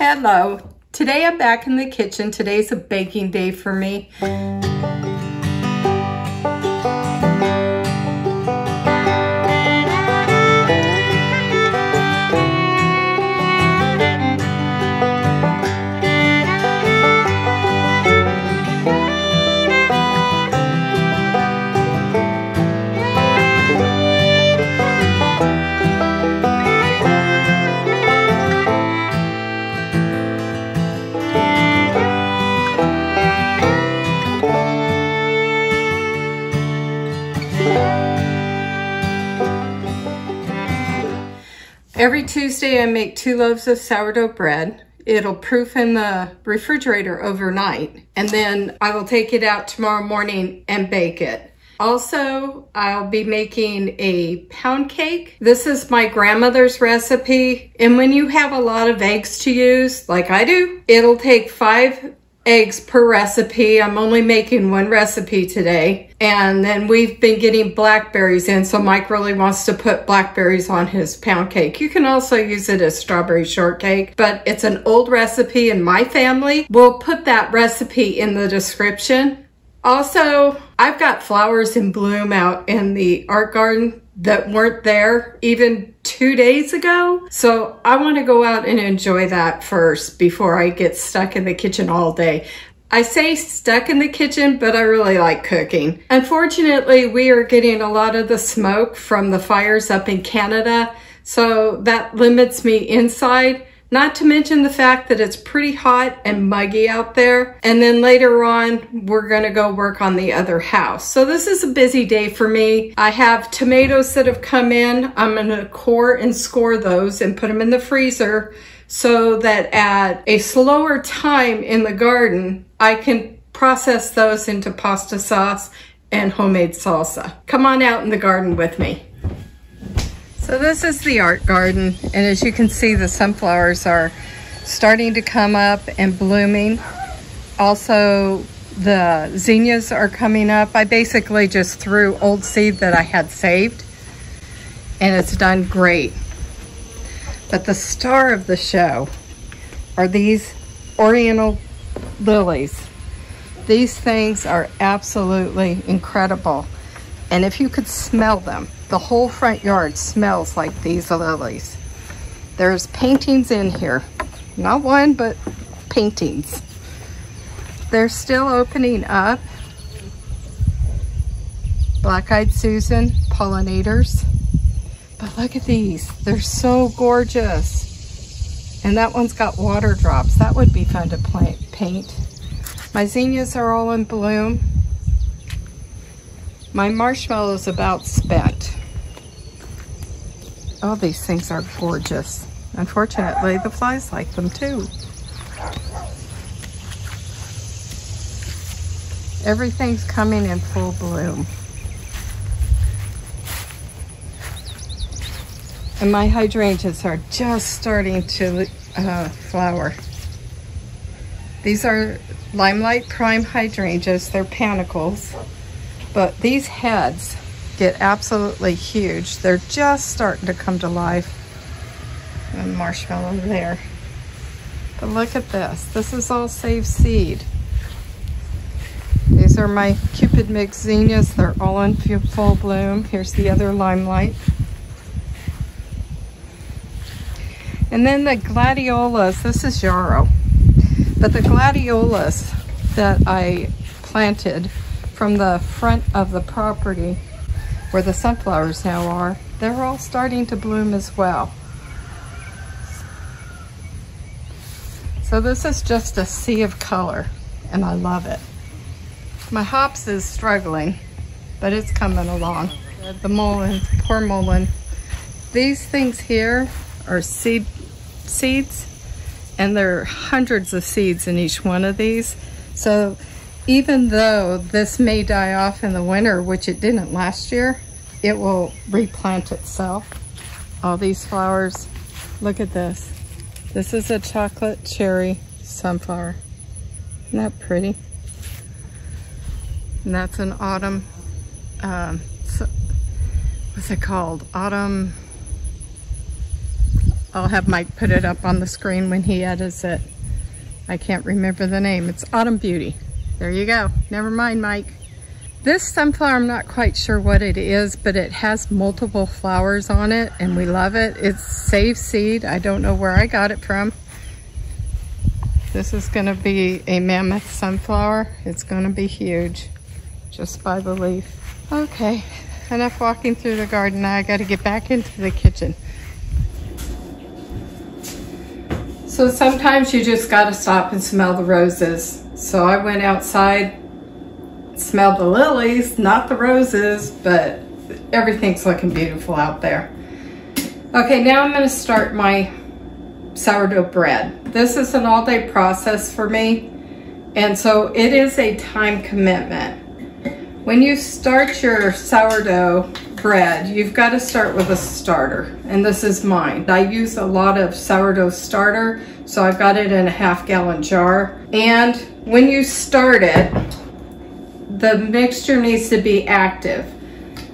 Hello. Today I'm back in the kitchen. Today's a baking day for me. Every Tuesday I make 2 loaves of sourdough bread. It'll proof in the refrigerator overnight, and then I will take it out tomorrow morning and bake it. Also, I'll be making a pound cake. This is my grandmother's recipe, and when you have a lot of eggs to use, like I do, it'll take 5 eggs per recipe. I'm only making 1 recipe today. And then we've been getting blackberries in, so Mike really wants to put blackberries on his pound cake. You can also use it as strawberry shortcake, but it's an old recipe in my family. We'll put that recipe in the description. Also, I've got flowers in bloom out in the art garden that weren't there even 2 days ago. So I want to go out and enjoy that first before I get stuck in the kitchen all day. I say stuck in the kitchen, but I really like cooking. Unfortunately, we are getting a lot of the smoke from the fires up in Canada, so that limits me inside. Not to mention the fact that it's pretty hot and muggy out there. And then later on, we're gonna go work on the other house. So this is a busy day for me. I have tomatoes that have come in. I'm gonna core and score those and put them in the freezer so that at a slower time in the garden, I can process those into pasta sauce and homemade salsa. Come on out in the garden with me. So this is the art garden, and as you can see, the sunflowers are starting to come up and blooming. Also, the zinnias are coming up. I basically just threw old seed that I had saved, and it's done great. But the star of the show are these Oriental lilies. These things are absolutely incredible. And if you could smell them, the whole front yard smells like these lilies. There's paintings in here. Not one, but paintings. They're still opening up. Black-eyed Susan, pollinators. But look at these. They're so gorgeous. And that one's got water drops. That would be fun to paint. My zinnias are all in bloom. My marshmallow's about spent. Oh, these things are gorgeous. Unfortunately, the flies like them too. Everything's coming in full bloom. And my hydrangeas are just starting to flower. These are Limelight Prime hydrangeas. They're panicles. But these heads get absolutely huge. They're just starting to come to life. And marshmallow there. But look at this. This is all saved seed. These are my Cupid mix zinnias. They're all in full bloom. Here's the other Limelight. And then the gladiolas. This is yarrow. But the gladiolas that I planted from the front of the property where the sunflowers now are, they're all starting to bloom as well. So this is just a sea of color, and I love it. My hops is struggling, but it's coming along. The mullein, poor mullein. These things here are seeds, and there are hundreds of seeds in each one of these. So even though this may die off in the winter, which it didn't last year, it will replant itself. All these flowers, look at this. This is a chocolate cherry sunflower. Isn't that pretty? And that's an autumn, what's it called? Autumn I'll have Mike put it up on the screen when he edits it. I can't remember the name. It's Autumn Beauty. There you go. Never mind, Mike. This sunflower, I'm not quite sure what it is, but it has multiple flowers on it and we love it. It's Save Seed. I don't know where I got it from. This is gonna be a mammoth sunflower. It's gonna be huge, just by the leaf. Okay, enough walking through the garden. Now I gotta get back into the kitchen. So sometimes you just gotta stop and smell the roses. So I went outside, smelled the lilies, not the roses, but everything's looking beautiful out there. Okay, now I'm gonna start my sourdough bread. This is an all-day process for me, and so it is a time commitment. When you start your sourdough bread, you've got to start with a starter, and this is mine. I use a lot of sourdough starter, so I've got it in a half-gallon jar. And when you start it, the mixture needs to be active.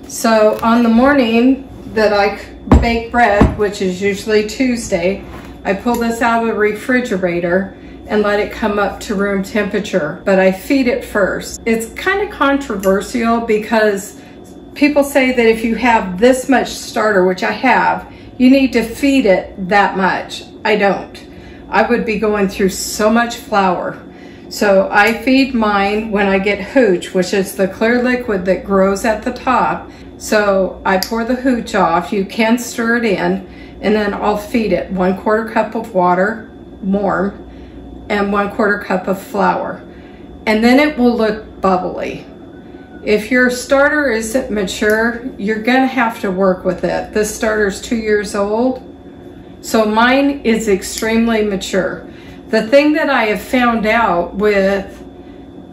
So on the morning that I bake bread, which is usually Tuesday, I pull this out of the refrigerator and let it come up to room temperature, but I feed it first. It's kind of controversial because people say that if you have this much starter, which I have, you need to feed it that much. I don't. I would be going through so much flour. So I feed mine when I get hooch, which is the clear liquid that grows at the top. So I pour the hooch off. You can stir it in, and then I'll feed it 1/4 cup of water, warm, and 1/4 cup of flour. And then it will look bubbly. If your starter isn't mature, you're gonna have to work with it. This starter's 2 years old, so mine is extremely mature. The thing that I have found out with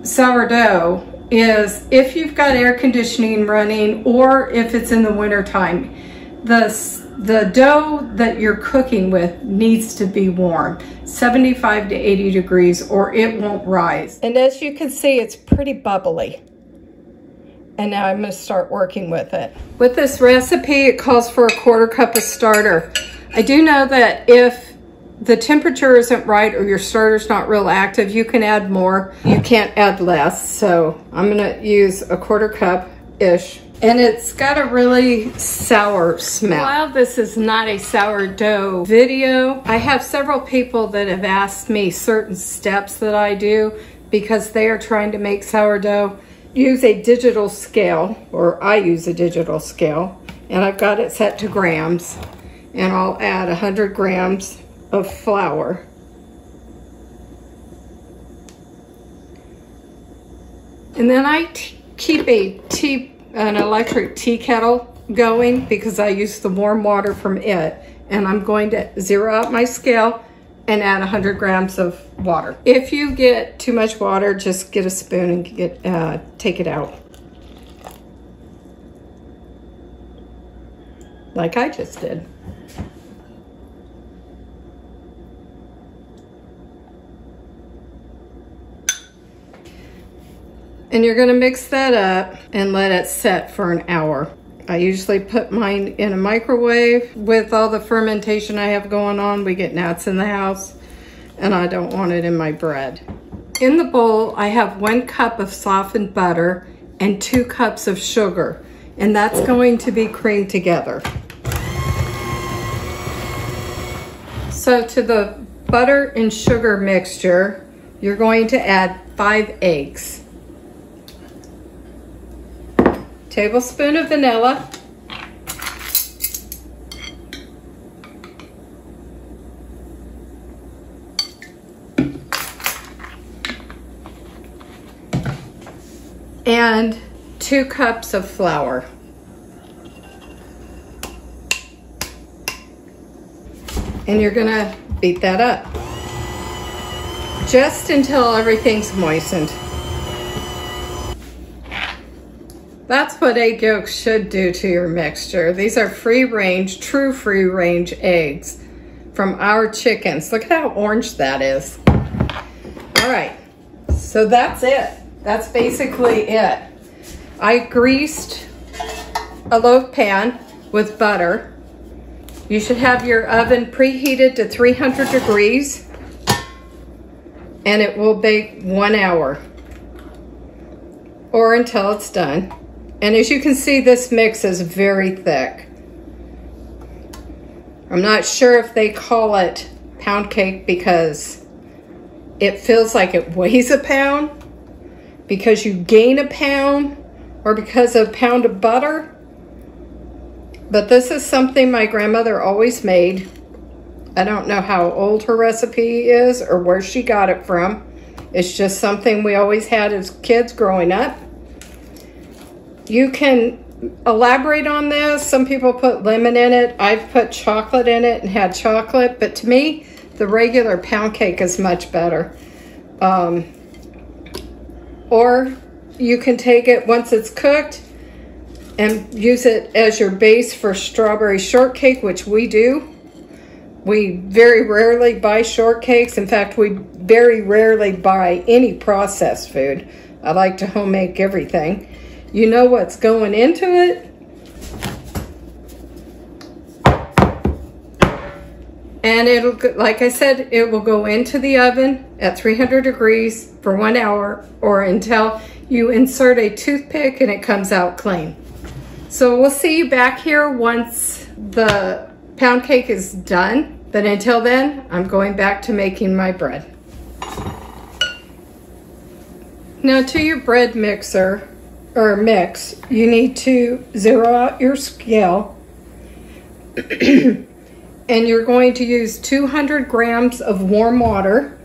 sourdough is if you've got air conditioning running or if it's in the winter time, the dough that you're cooking with needs to be warm, 75 to 80 degrees, or it won't rise. And as you can see, it's pretty bubbly. And now I'm gonna start working with it. With this recipe, it calls for 1/4 cup of starter. I do know that if the temperature isn't right or your starter's not real active, you can add more. You can't add less, so I'm gonna use 1/4 cup-ish. And it's got a really sour smell. While this is not a sourdough video, I have several people that have asked me certain steps that I do because they are trying to make sourdough. Use a digital scale, or I use a digital scale, and I've got it set to grams. And I'll add 100 grams of flour. And then I keep an electric tea kettle going because I use the warm water from it. And I'm going to zero out my scale and add 100 grams of water. If you get too much water, just get a spoon and take it out. Like I just did. And you're gonna mix that up and let it set for an hour. I usually put mine in a microwave. With all the fermentation I have going on, we get gnats in the house, and I don't want it in my bread. In the bowl, I have 1 cup of softened butter and 2 cups of sugar, and that's going to be creamed together. So to the butter and sugar mixture, you're going to add 5 eggs. Tablespoon of vanilla, and 2 cups of flour. And you're gonna beat that up just until everything's moistened. That's what egg yolks should do to your mixture. These are free-range, true free-range eggs from our chickens. Look at how orange that is. All right, so that's it. That's basically it. I greased a loaf pan with butter, You should have your oven preheated to 300 degrees and it will bake 1 hour or until it's done. And as you can see, this mix is very thick. I'm not sure if they call it pound cake because it feels like it weighs a pound, because you gain a pound, or because of a pound of butter. But this is something my grandmother always made. I don't know how old her recipe is or where she got it from. It's just something we always had as kids growing up. You can elaborate on this. Some people put lemon in it. I've put chocolate in it and had chocolate. But to me, the regular pound cake is much better. Or you can take it once it's cooked and use it as your base for strawberry shortcake, which we do. We very rarely buy shortcakes. In fact, we very rarely buy any processed food. I like to home make everything. You know what's going into it. And it'll, like I said, it will go into the oven at 300 degrees for 1 hour or until you insert a toothpick and it comes out clean. So we'll see you back here once the pound cake is done. But until then, I'm going back to making my bread. Now to your bread mixer or mix, you need to zero out your scale. And you're going to use 200 grams of warm water.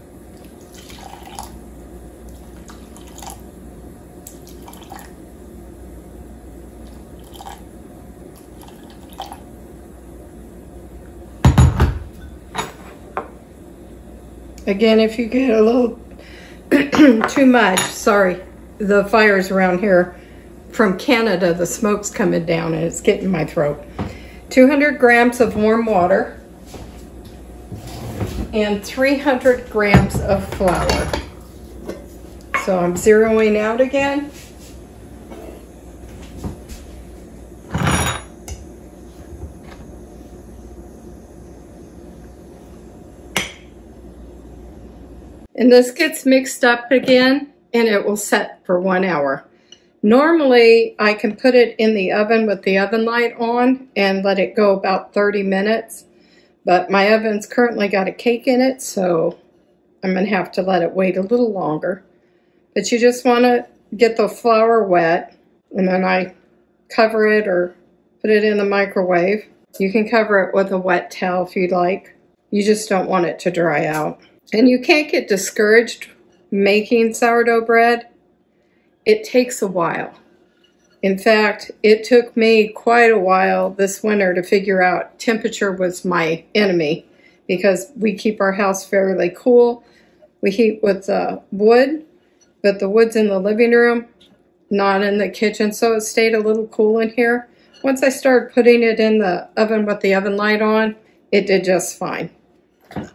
Again, if you get a little too much, sorry, the fire's around here from Canada, the smoke's coming down and it's getting in my throat. 200 grams of warm water and 300 grams of flour. So I'm zeroing out again. And this gets mixed up again and it will set for 1 hour. Normally, I can put it in the oven with the oven light on and let it go about 30 minutes. But my oven's currently got a cake in it, so I'm going to have to let it wait a little longer. But you just want to get the flour wet, and then I cover it or put it in the microwave. You can cover it with a wet towel if you'd like. You just don't want it to dry out. And you can't get discouraged making sourdough bread. It takes a while. In fact, it took me quite a while this winter to figure out temperature was my enemy, because we keep our house fairly cool. We heat with wood, but the wood's in the living room, not in the kitchen, so it stayed a little cool in here. Once I started putting it in the oven with the oven light on, it did just fine.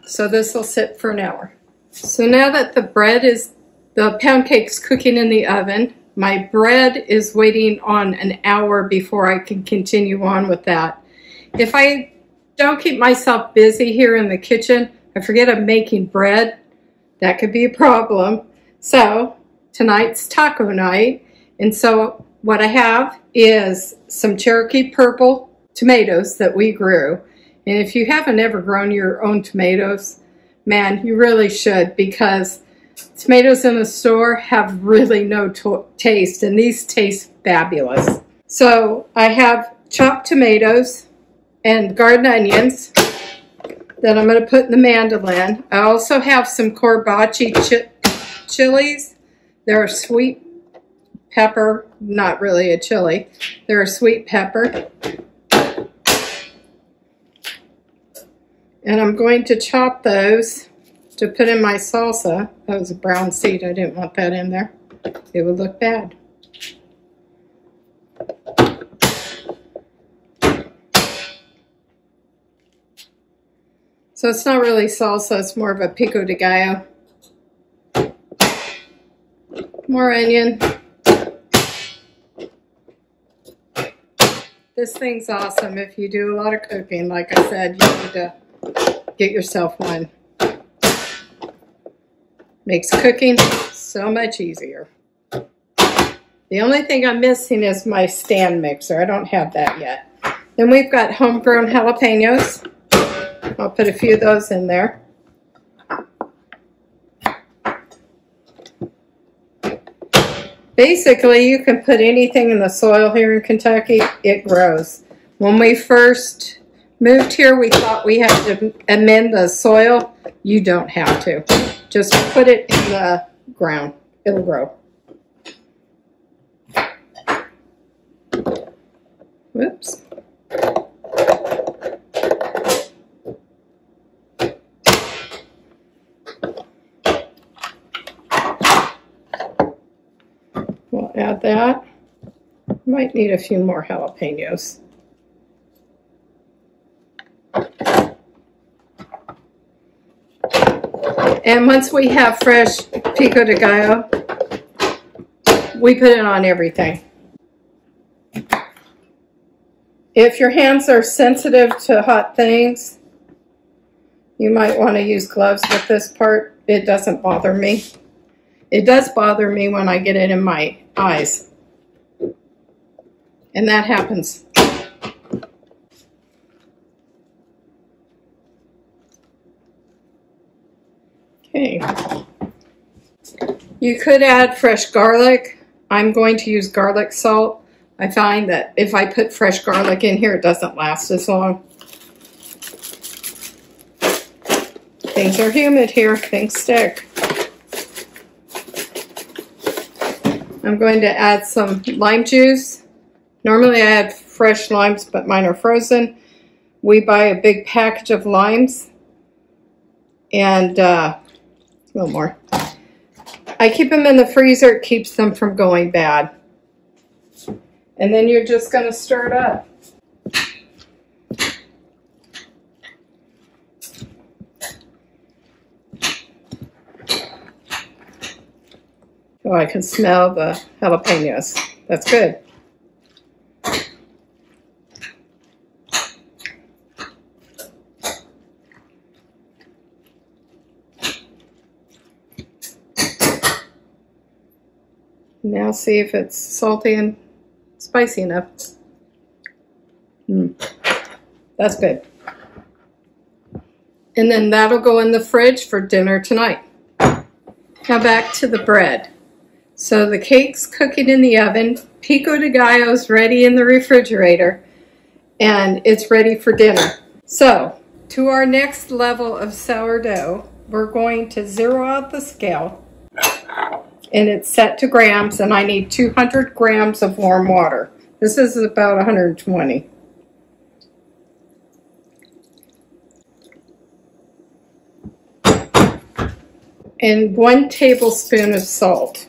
So this will sit for an hour. So now that the pound cake's cooking in the oven, my bread is waiting on an hour before I can continue on with that. If I don't keep myself busy here in the kitchen, I forget I'm making bread. That could be a problem. So tonight's taco night. And so what I have is some Cherokee purple tomatoes that we grew. And if you haven't ever grown your own tomatoes, man, you really should, because tomatoes in the store have really no taste, and these taste fabulous. So I have chopped tomatoes and garden onions that I'm going to put in the mandolin. I also have some corbachi chilies. They're a sweet pepper, not really a chili. They're a sweet pepper. And I'm going to chop those to put in my salsa. That was a brown seed. I didn't want that in there. It would look bad. So it's not really salsa. It's more of a Pico De Gallo. More onion. This thing's awesome if you do a lot of cooking. Like I said, you need to get yourself one. Makes cooking so much easier. The only thing I'm missing is my stand mixer. I don't have that yet. Then we've got homegrown jalapenos. I'll put a few of those in there. Basically, you can put anything in the soil here in Kentucky, it grows. When we first moved here, we thought we had to amend the soil. You don't have to. Just put it in the ground. It'll grow. Whoops. We'll add that. Might need a few more jalapenos. And once we have fresh Pico De Gallo, we put it on everything. If your hands are sensitive to hot things, you might want to use gloves with this part. It doesn't bother me. It does bother me when I get it in my eyes. And that happens. Okay. You could add fresh garlic. I'm going to use garlic salt. I find that if I put fresh garlic in here, it doesn't last as long. Things are humid here. Things stick. I'm going to add some lime juice. Normally I add fresh limes, but mine are frozen. We buy a big package of limes. And a little more. I keep them in the freezer. It keeps them from going bad. And then you're just going to stir it up. Oh, I can smell the jalapenos. That's good. Now see if it's salty and spicy enough. That's good. And then that'll go in the fridge for dinner tonight. Now back to the bread. So the cake's cooking in the oven. Pico De Gallo's ready in the refrigerator. And it's ready for dinner. So, to our next level of sourdough, we're going to zero out the scale. And it's set to grams, and I need 200 grams of warm water. This is about 120. And 1 tablespoon of salt.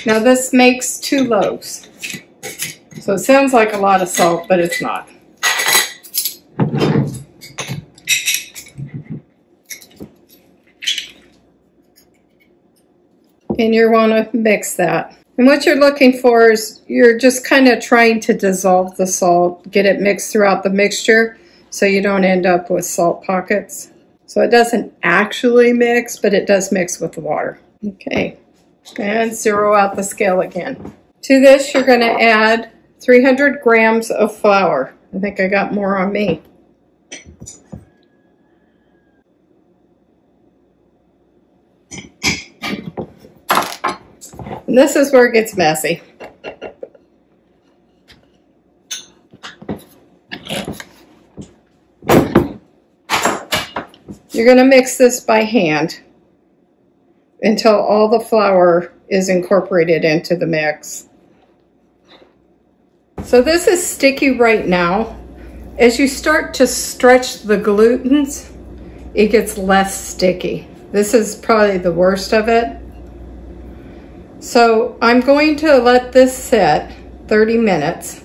Now this makes 2 loaves. So it sounds like a lot of salt, but it's not. And you want to mix that. And what you're looking for is you're just kind of trying to dissolve the salt, get it mixed throughout the mixture so you don't end up with salt pockets. So it doesn't actually mix, but it does mix with the water. Okay, and zero out the scale again. To this, you're going to add 300 grams of flour. I think I got more on me. And this is where it gets messy. You're going to mix this by hand until all the flour is incorporated into the mix. So this is sticky right now. As you start to stretch the glutens, it gets less sticky. This is probably the worst of it. So I'm going to let this sit 30 minutes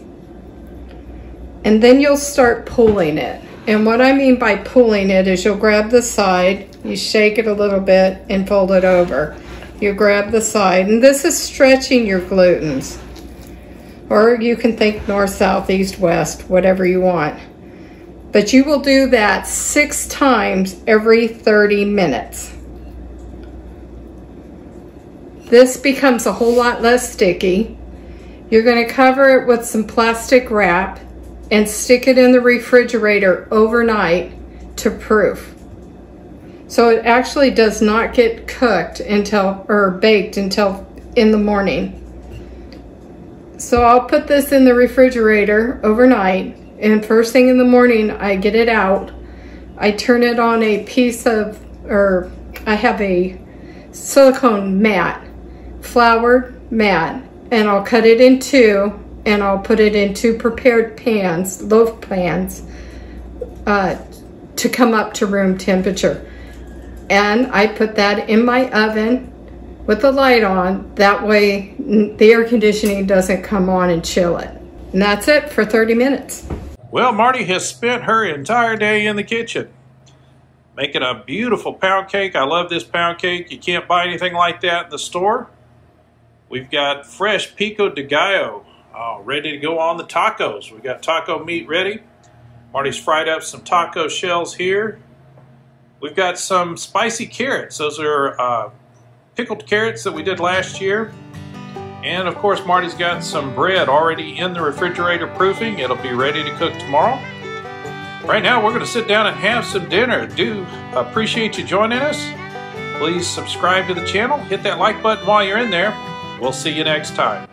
and then you'll start pulling it. And what I mean by pulling it is you'll grab the side, you shake it a little bit and fold it over. You grab the side, and this is stretching your glutens. Or you can think north, south, east, west, whatever you want. But you will do that 6 times every 30 minutes. This becomes a whole lot less sticky. You're going to cover it with some plastic wrap and stick it in the refrigerator overnight to proof. So it actually does not get cooked until, or baked until in the morning. So I'll put this in the refrigerator overnight, and first thing in the morning I get it out. I turn it on a piece of, or I have a silicone mat, floured mat, and I'll cut it in 2 and I'll put it in 2 prepared pans, loaf pans, to come up to room temperature. And I put that in my oven with the light on. That way the air conditioning doesn't come on and chill it. And that's it for 30 minutes. Well, Marty has spent her entire day in the kitchen making a beautiful pound cake. I love this pound cake. You can't buy anything like that in the store. We've got fresh Pico De Gallo ready to go on the tacos. We've got taco meat ready. Marty's fried up some taco shells here. We've got some spicy carrots. Those are pickled carrots that we did last year. And of course, Marty's got some bread already in the refrigerator proofing. It'll be ready to cook tomorrow. Right now, we're going to sit down and have some dinner. Do appreciate you joining us. Please subscribe to the channel. Hit that like button while you're in there. We'll see you next time.